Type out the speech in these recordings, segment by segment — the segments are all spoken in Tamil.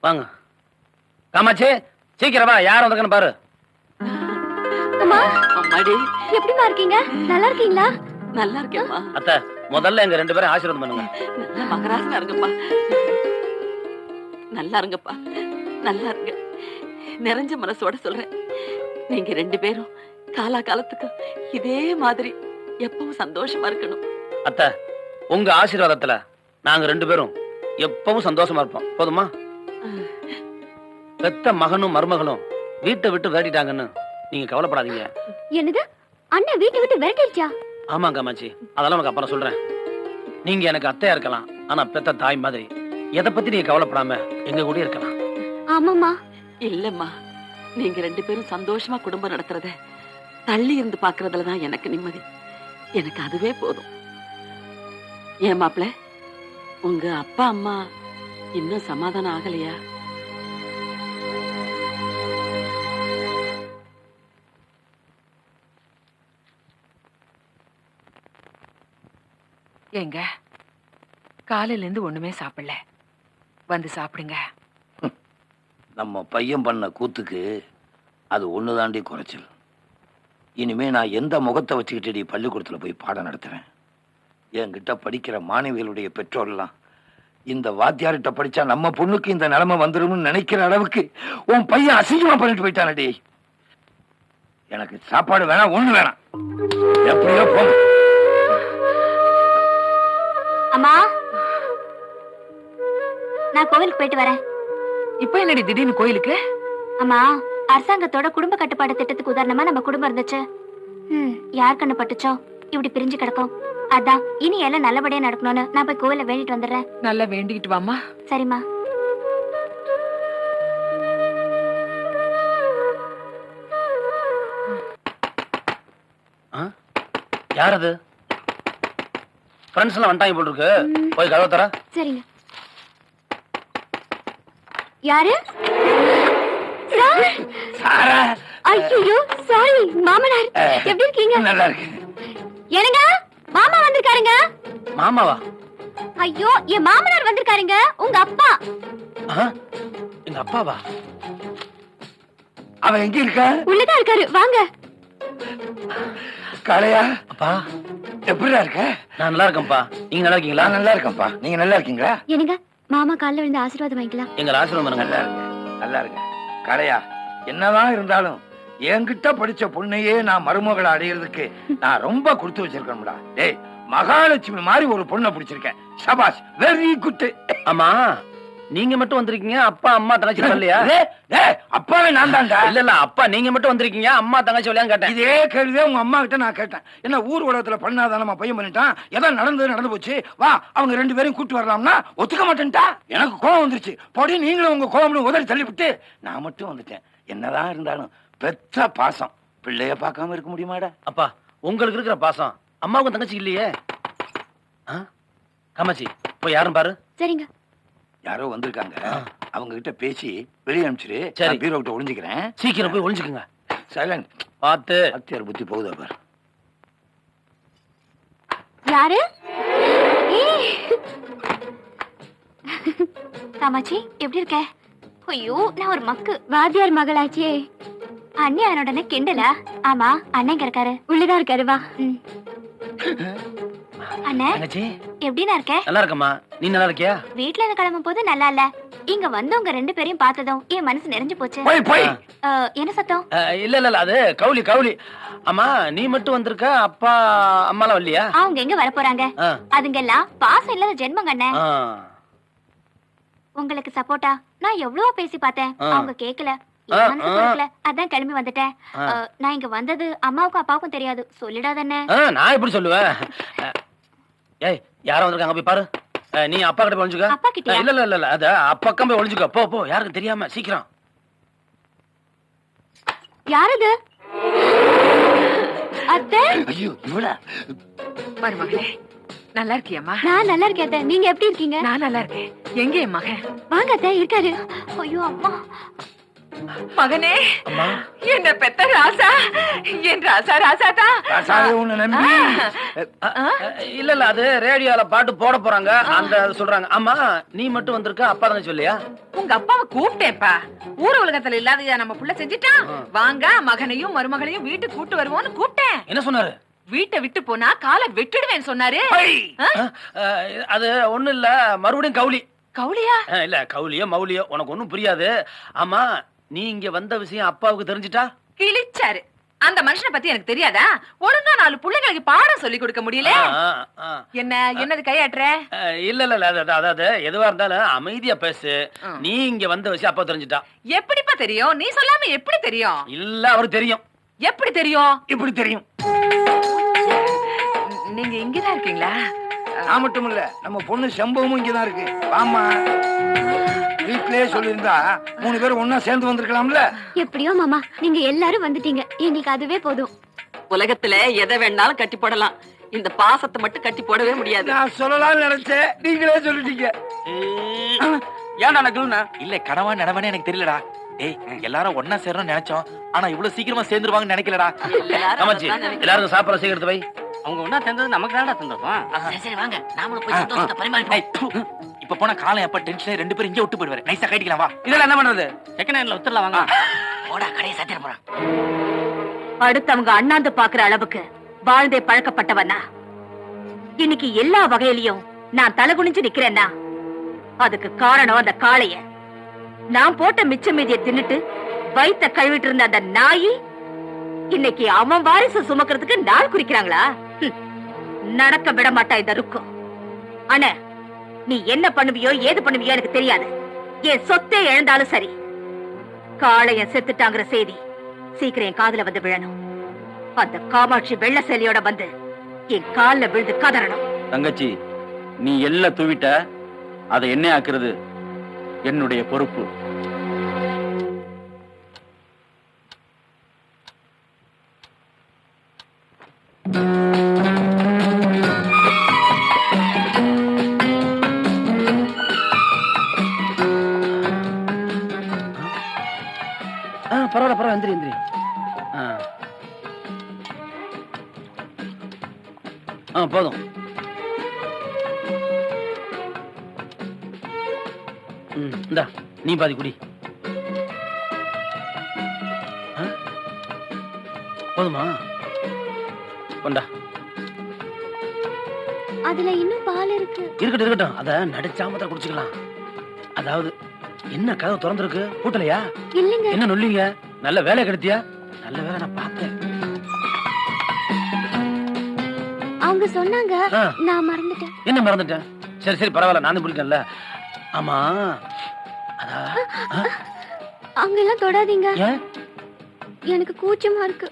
வாங்க காமாட்சி, சீக்கிரம் வா, யார் வந்திருக்கன்னு பாரு. அம்மா, அம்மாடி, எப்படிமா இருக்கீங்க? நல்லா இருக்கீங்களா? நல்லா இருக்கேம்மா. அத்தை, முதல்ல எங்க 2 பேரும் ஆசீர்வாதம் பண்ணுங்க. நல்ல மகராசனா இருங்கப்பா. நல்லா இருங்கப்பா, நல்லா இருங்க. நிறைஞ்ச மனசோட சொல்றேன், நீங்க 2 பேரும் காலா காலத்துக்கு இதே மாதிரி எப்பவும் சந்தோஷமா இருக்கணும். அத்தை, உங்க ஆசீர்வாதத்துல நாங்க 2 பேரும் எப்பவும் சந்தோஷமா இருப்போம். போதுமா? பெத்த மகனும் மருமகளும் வீட்டை விட்டு விரட்டிட்டாங்கன்னு நீங்க கவலைப்படாதீங்க. என்னது? அண்ணன் வீட்டை விட்டு விரட்டிடுச்சா? ஆமா காமாட்சி, அதெல்லாம் உனக்கு அப்புறம் சொல்றேன். நீங்க எனக்கு அத்தையா இருக்கலாம், ஆனா பெத்த தாய் மாதிரி எதை பத்தி நீங்க கவலைப்படாம எங்க கூட இருக்கலாம். ஆமாம்மா. இல்லம்மா, நீங்க 2 பேரும் சந்தோஷமா குடும்பம் நடத்துறத தள்ளி இருந்து பாக்குறதுலதான் எனக்கு நிம்மதி. எனக்கு அதுவே போதும். ஏன் மாப்ள, உங்க அப்பா அம்மா இன்னும் சமாதானம் ஆகலையா? ஏங்க, காலையில இருந்து ஒண்ணுமே சாப்பிடல, வந்து சாப்பிடுங்க. நம்ம பையன் பண்ண கூத்துக்கு அது ஒண்ணுதாண்டி குறைச்சல். இனிமே நான் எந்த முகத்தை வச்சுக்கிட்டு பள்ளிக்கூடத்துல போய் பாடம் நடத்துவேன்? என்கிட்ட படிக்கிற மாணவிகளுடைய பெற்றோர்லாம் இந்த வாத்தியார்கிட்ட படிச்சா நம்ம பொண்ணுக்கு இந்த நிலைமை வந்துடும் நினைக்கிற அளவுக்கு உன் பையன் அசிங்கமா பண்ணிட்டு போயிட்டானடி. எனக்கு சாப்பாடு வேணாம், ஒண்ணு வேணாம், எப்படியோ போங்க. அம்மா, நான் கோவிலுக்கு போயிட்டு வரேன். இப்ப என்னடி திடீர்னு கோயிலுக்கு? அம்மா, அரசாங்கத்தோட குடும்ப கட்டுப்பாடு திட்டத்துக்கு உதாரணமா நம்ம குடும்பம் இருந்துச்சு. யார் கண்ணு பட்டுச்சோ இப்படி பிரிஞ்சு கிடக்கும். அதான் இனி எல்லாம் நல்லபடியா நடக்கணும்னு நான் போய் கோவில வேண்டிட்டு வந்துடுறேன். நல்லா வேண்டிக்கிட்டு வாமா. சரிம்மா. யார் அது? ஃப்ரெண்ட்ஸ் எல்லாம் வந்துட்டாங்க போல் இருக்கு. போய் கதவை தர. சரிங்க. யாரு? ஐயோ, சாரி மாமனார். எப்படி இருக்கீங்க? நல்லா இருக்கு. என்னங்க, மாமா வந்திருக்காருங்க. மாமாவா? ஐயோ, என் மாமனார் வந்திருக்காருங்க, உங்க அப்பா. எங்க அப்பாவா? அவன் எங்க இருக்க? உள்ளதா இருக்காரு, வாங்க. காளையா, அப்பா எப்படிடா இருக்க? நான் நல்லா இருக்கேன்ப்பா, நீங்க நல்லா இருக்கீங்களா? நான் நல்லா இருக்கேன்ப்பா, நீங்க நல்லா இருக்கீங்களா? என்னங்க, மாமா கால்ல விழுந்து ஆசீர்வாதம் வாங்கிக்கலாம். எங்க ஆசீர்வாதம் பண்ணுங்க. நல்லா இருக்கு, நல்லா இருக்கு. காளையா, என்னதான் இருந்தாலும் என்கிட்ட படிச்ச பொண்ணையே நான் மருமகளை அடையிறதுக்கு நான் ரொம்ப கொடுத்து வச்சிருக்கேன்டா. டேய், மகாலட்சுமி மாதிரி ஒரு பொண்ணை பிடிச்சிருக்கேன். சபாஷ், வெரி குட். ஆமா, நீங்க மட்டும் வந்திருக்கீங்க, அப்பா அம்மா தங்கச்சி வரலையா? அப்பாவே நான் தான்டா. இல்ல, அப்பா நீங்க மட்டும் வந்திருக்கீங்க, அம்மா தங்கச்சி வரலையான்னு கேட்டேன். இதே கேள்வியே உங்க அம்மா கிட்ட நான் கேட்டேன். என்ன ஊர் உலகத்துல பண்ணாதான் நம்ம பையன் பண்ணிட்டான், ஏதோ நடந்து போச்சு, வா அவங்க 2 பேரையும் கூட்டு வரலாம்னா ஒத்துக்க மாட்டேன்டா. எனக்கு கோவம் வந்துருச்சு. பொடி நீங்களும் உங்க கோவம் உதறி தள்ளிவிட்டு நான் மட்டும் வந்துட்டேன். என்னதான் இருந்தாலும் பெத்த பாசம், பிள்ளைய பார்க்காம இருக்க முடியுமாடா? அப்பா, உங்களுக்கு இருக்கிற பாசம் அம்மாவுக்கும் தங்கச்சி இல்லையே. காமாட்சி, போய் யாரும் பாரு. சரிங்க. யாரோ வந்திருக்காங்க, அவங்க கிட்ட பேசி வெளியே அனுப்பிச்சிரு. சரி, பீரோ கிட்ட ஒளிஞ்சுக்கிறேன். சீக்கிரம் போய் ஒளிஞ்சுக்குங்க. சைலண்ட். பார்த்து. அத்தியார் புத்தி போகுதா பாரு. யாரு? காமாட்சி, எப்படி இருக்க? ஐயோ, நான் ஒரு மக்கு வாத்தியார் மகளாச்சே. அண்ணி அவனோட கிண்டலா? ஆமா, அண்ணன் இருக்காரு, உள்ளதா இருக்காரு. வா. அண்ணே, தங்கச்சி எப்படின்னா இருக்க? நல்லா இருக்கம்மா, நீ நல்லா இருக்கியா? வீட்ல இருந்து கிளம்பும் போது நல்லா இல்ல, இங்க வந்தவங்க 2 பேரையும் பார்த்ததும் என் மனசு நிறைஞ்சு போச்சு. என்ன சத்தம்? இல்ல, அது கவுளி கவுளி. அம்மா, நீ மட்டும் வந்திருக்க, அப்பா அம்மாலாம் வரலையா? அவங்க எங்க வர போறாங்க? அதுங்க எல்லாம் பாசம் இல்லாத ஜென்மங்க அண்ணே. உங்களுக்கு சப்போர்ட்டா நான் எவ்வளவோ பேசி பார்த்தேன், அவங்க கேக்கல, அதான் கிளம்பி வந்துட்டேன். நான் இங்க வந்தது அம்மாவுக்கும் அப்பாவுக்கும் தெரியாது, சொல்லிடாதண்ணே. நான் எப்படி சொல்லுவேன்? ஏய், யாரும் வந்திருக்காங்க, போய் பாரு. நீ அப்பா கிட்ட போய் ஒளிஞ்சுக்க. அப்பா கிட்ட? இல்ல, அத அப்பக்கம் போய் ஒளிஞ்சுக்க. போ, யாருக்கும் தெரியாம சீக்கிரம். யாரது? அத்தை. ஐயோ, இவளா? மருமகளே, நல்லா இருக்கியம்மா? நான் நல்லா இருக்கேன் அத்தை, நீங்க எப்படி இருக்கீங்க? நான் நல்லா இருக்கேன். எங்க என் மகன்? வாங்க அத்தை, இருக்காரு. ஐயோ அம்மா. மகனே, அம்மா என்ன பெத்த ராசா, என் ராசா ராசாதான். ராசாவே உன்னை நம்பி இல்ல இல்ல, அது ரேடியோல பாட்டு போட போறாங்க, அந்த சொல்றாங்க. ஆமா, நீ மட்டும் வந்திருக்க, அப்பா தானே சொல்லியா? உங்க அப்பாவை கூப்பிட்டேப்பா. ஊர் உலகத்துல இல்லாத நம்ம புள்ள செஞ்சுட்டான். வாங்க, மகனையும் மருமகளையும் வீட்டுக்கு கூட்டு வருவோம்னு கூப்பிட்டேன். என்ன சொன்னாரு? வீட்டை விட்டு போனா காலை வெட்டிடுவேன்னு சொன்னாரு. அது ஒண்ணு இல்ல, மறுபடியும் கவுளி. கவுளியா? இல்ல, கவுளியோ மவுளியோ உனக்கு ஒண்ணும் புரியாது. ஆமா, நீ இங்க வந்த விஷயம் அப்பாவுக்கு தெரிஞ்சிட்டா? கிழிச்சாரு. அந்த மனுஷனை பத்தி எனக்கு தெரியாதா? ஒழுங்கா 4 பிள்ளைங்களுக்கு பாடம் சொல்லி கொடுக்க முடியல. என்னது கையாட்டுற? இல்ல இல்ல, அதாவது எதுவா இருந்தாலும் அமைதியா பேசு. நீ இங்க வந்த விஷயம் அப்பா தெரிஞ்சிட்டா? எப்படிப்பா தெரியும்? நீ சொல்லாம எப்படி தெரியும்? இல்ல, அவருக்கு தெரியும். எப்படி தெரியும்? இப்படி தெரியும். நீங்க இங்கதான் இருக்கீங்களா? நான் மட்டும் இல்ல, நம்ம பொண்ணு சம்பவமும் இங்கதான் இருக்கு. ஆமா, வீட்லயே சொல்லியிருந்தா 3 பேரும் ஒன்னா சேர்ந்து வந்திருக்கலாம்ல. எப்படியோ மாமா, நீங்க எல்லாரும் வந்துட்டீங்க, எங்களுக்கு அதுவே போதும். உலகத்துல எதை வேணாலும் கட்டி போடலாம், இந்த பாசத்தை மட்டும் கட்டி போடவே முடியாது. நான் சொல்லலாம்னு நினைச்சேன், நீங்களே சொல்லிட்டீங்க. ஏன்டா நக்கலுண்ணா? இல்ல, கனவா நனவானே எனக்கு தெரியலடா. ஏய், எல்லாரும் ஒன்னா சேரணும்னு நினைச்சோம், ஆனா இவ்வளவு சீக்கிரமா சேர்ந்துருவாங்கன்னு நினைக்கலடா. காமாட்சி, எல்லாரும் சாப்பிட சீக்கிரத்து வை. அவங்க ஒன்னா சேர்ந்தது நமக்கு தான்டா சந்தோஷம். சரி வாங்க, நாமளும் போய் சந்தோஷத்தை பரிமாறிப்போம். இப்ப போனா காலம் எப்ப டென்ஷன் 2 பேரும் இங்கே விட்டு போயிடுவாரு. நைஸா கட்டிக்கலாம் வா. இதெல்லாம் என்ன பண்றது? செகண்ட் ஹேண்ட்ல உத்தரலாம் வாங்க. போடா, கடையை சாத்திர போறான். அடுத்தவங்க அண்ணாந்து பாக்குற அளவுக்கு வாழ்ந்தே பழக்கப்பட்டவனா, இன்னைக்கு எல்லா வகையிலயும் நான் தலை குனிஞ்சு நிக்கிறேன்னா அதுக்கு காரணம் அந்த காளைய. நான் போட்ட மிச்ச மீதியை தின்னுட்டு வயித்த கழுவிட்டு இருந்த அந்த நாயி இன்னைக்கு அவன் வாரிசு சுமக்கிறதுக்கு நாள் குறிக்கிறாங்களா? நடக்க விட மாட்டா இந்த ருக்கம். அண்ணே, நீ என்ன பண்ணுவியோ ஏது பண்ணுவியோ எனக்கு தெரியாது. என் சொத்தே இழந்தாலும் சரி, காளைய செத்துட்டாங்கிற செய்தி சீக்கிரம் என் காதுல வந்து விழணும். அந்த காமாட்சி வெள்ள சேலையோட வந்து என் கால்ல விழுந்து கதறணும். தங்கச்சி, நீ எல்லாம் தூவிட்ட, அதை என்ன ஆக்குறது என்னுடைய பொறுப்பு. பரவாயில்ல பரவாயில்ல, எந்திரி எந்திரி. போதும். இந்தா, நீ பாதி குடி. போதுமா? கொண்டா. அதுல இன்னும் பால் இருக்கு. இருக்கட்டும் இருக்கட்டும், அத நடிச்சாமத்தை குடிச்சுக்கலாம். அதாவது என்ன கதவு திறந்திருக்கு, பூட்டலையா? இல்லங்க. என்ன நொல்லிங்க? நல்ல வேலை கிடைத்தியா? நல்ல வேலை, நான் பார்த்தேன். அவங்க சொன்னாங்க, நான் மறந்துட்டேன். என்ன மறந்துட்டேன்? சரி சரி, பரவாயில்ல, நானும் பிடிக்கல. ஆமா, அங்கெல்லாம் தொடாதீங்க, ஏன்? எனக்கு கூச்சமா இருக்கு.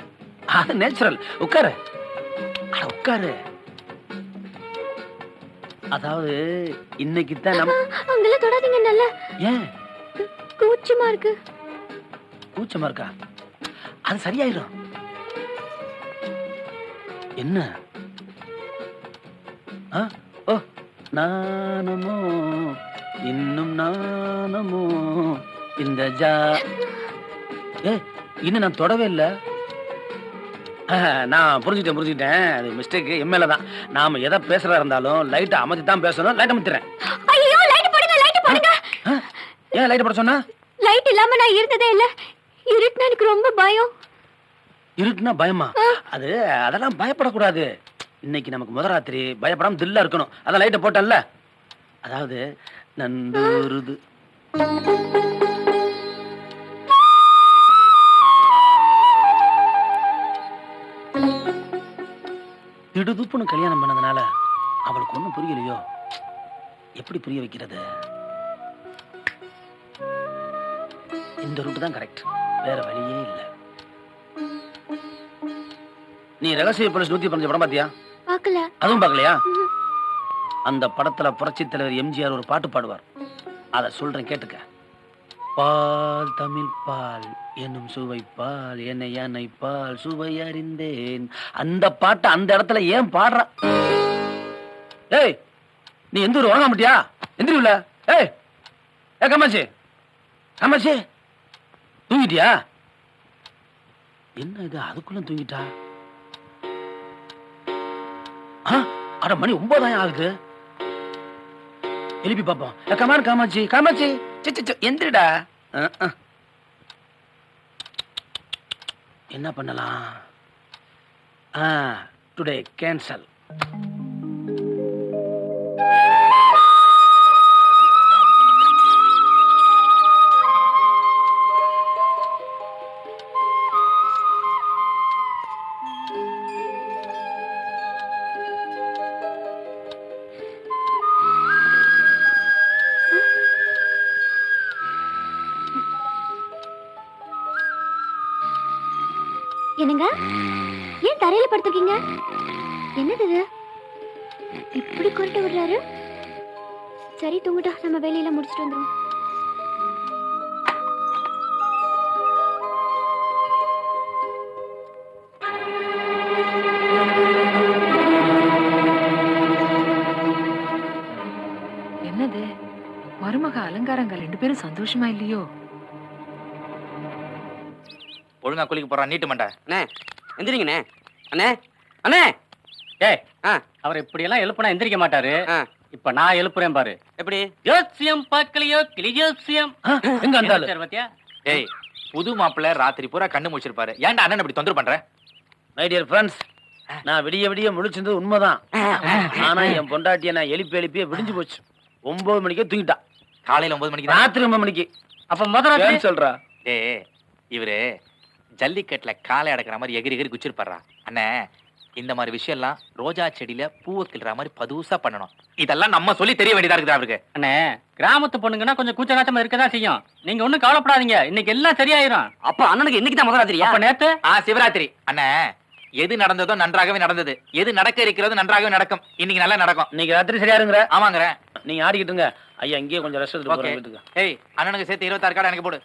அது நேச்சுரல். உட்காரு, உட்காரு. அதாவது இன்னைக்கு தான் நம்ம. அங்கெல்லாம் தொடாதீங்க. நல்ல ஏன் கூச்சமா இருக்கு? கூச்சமா இருக்கா? அது சரியாயிரும். என்ன? ஓ, நானமோ இன்னும் நானமோ இந்த இன்னும் நான் தொடவே இல்ல. நான் புரிஞ்சுட்டேன். அது மிஸ்டேக் எம்எல்ஏ தான். நாம எதை பேசுறதா இருந்தாலும் லைட்டை அமைதி தான் பேசணும். லைட் அமைத்துறேன். ஐயோ, லைட் போடுங்க, லைட் போடுங்க. ஏன் லைட் போட சொன்னா? லைட் இல்லாம நான் இருந்ததே இல்ல. இருட்டுனா எனக்கு ரொம்ப பயம். இருட்டுனா பயமா? அதெல்லாம் பயப்படக்கூடாது. இன்னைக்கு நமக்கு முதராத்திரி, பயப்படாம தில்லா இருக்கணும். அதான் லைட்டை போட்டல்ல. அதாவது நந்தூருது. திடுதுப்புன்னு கல்யாணம் பண்ணதுனால அவளுக்கு ஒண்ணும் புரியலையோ? எப்படி புரிய வைக்கிறது? இந்த ரூட் தான் கரெக்ட், வேற வழியே இல்ல. நீ ரகசிய போலீஸ் 115 படம் பாத்தியா? பார்க்கல. அதுவும் பார்க்கலையா? அந்த படத்துல புரட்சி தலைவர் எம்ஜிஆர் ஒரு பாட்டு பாடுவார். அத சொல்றேன், கேட்டுக்க. பால் தமிழ் பால் என்னும் சுவை பால் என்னை யானை பால் சுவை அறிந்தேன். அந்த பாட்டு அந்த இடத்துல ஏன் பாடுற? ஏய், நீ எந்த ஊர் வாங்க மாட்டியா? எந்திரிவில. ஏய், கமாச்சி கமாச்சி, தூங்கிட்டியா? என்ன இது அதுக்குள்ள தூங்கிட்டா? அரை மணி 9 ஆகுது. எழுப்பி பாப்போம். கமான் காமாட்சி, காமாட்சி எந்திரிடா. என்ன பண்ணலாம்? Today cancel. என்னங்க ஏன் தரையில படுத்திருக்கீங்க? என்னது இது? இப்படி கொண்டு விடுறாரு. சரி தூங்குட்டா, நம்ம வேலையெல்லாம் முடிச்சுட்டு வந்துரும். என்னது மருமக அலங்காரங்கள் 2 பேரும் சந்தோஷமா இல்லையோ? ஒழுங்கா குளிக்க போறான் நீட்டு மண்டை. அண்ணே எந்திரிங்கண்ணே. அண்ணே அண்ணே. ஏய் ஆ அவர் இப்படி எல்லாம் எழுப்புனா எந்திரிக்க மாட்டாரு. ஆ இப்ப நான் எழுப்புறேன் பாரு. எப்படி? ஜோசியம் பார்க்கலையோ கிளி ஜோசியம். எங்க அந்தாளு? பாத்தியா? ஏய் புது மாப்பிள்ளை ராத்திரி பூரா கண்ணு முடிச்சிருப்பாரு. ஏன்டா அண்ணன் இப்படி தொந்தரவு பண்ற? மை டியர் ஃப்ரெண்ட்ஸ், நான் விடிய விடிய முழிச்சிருந்தது உண்மைதான். ஆனா என் பொண்டாட்டிய நான் எழுப்பியே விடிஞ்சு போச்சு. 9 மணிக்கே தூங்கிட்டா. காலையில 9 மணிக்கு தான். ராத்திரி 9 மணிக்கு. அப்ப முதல்ல ஏன் சொல்றா? டேய் இவரு ஜல்லிக்கட்டுல காலை அடக்குற மாதிரி எகிரி எகிரி குச்சிருப்பாரா அண்ணே. இந்த மாதிரி விஷயம் எல்லாம் ரோஜா செடியில பூவை கிள்ற மாதிரி பதுசா பண்ணணும். இதெல்லாம் நம்ம சொல்லி தெரிய வேண்டியதா இருக்குது அவருக்கு. அண்ணே கிராமத்து பொண்ணுங்கன்னா கொஞ்சம் கூச்ச காச்சமா இருக்கதான் செய்யும். நீங்க ஒண்ணும் கவலைப்படாதீங்க, இன்னைக்கு எல்லாம் சரியாயிரும். அப்ப அண்ணனுக்கு இன்னைக்கு தான் முதல் ராத்திரியா? அப்ப நேத்து சிவராத்திரி அண்ணே. எது நடந்ததோ நன்றாகவே நடந்தது. எது நடக்க இருக்கிறது நன்றாகவே நடக்கும். இன்னைக்கு நல்லா நடக்கும். இன்னைக்கு ராத்திரி சரியா இருங்க. ஆமாங்கிறேன். நீங்க ஆடிக்கிட்டுங்க. ஐயா இங்கேயே கொஞ்சம் ரெஸ்ட் எடுத்துட்டு ஓகே. போறேன் வீட்டுக்கு. ஏய் அண்ணனுக்கு சேர்த்து 26 கார்டு எனக்கு போடு.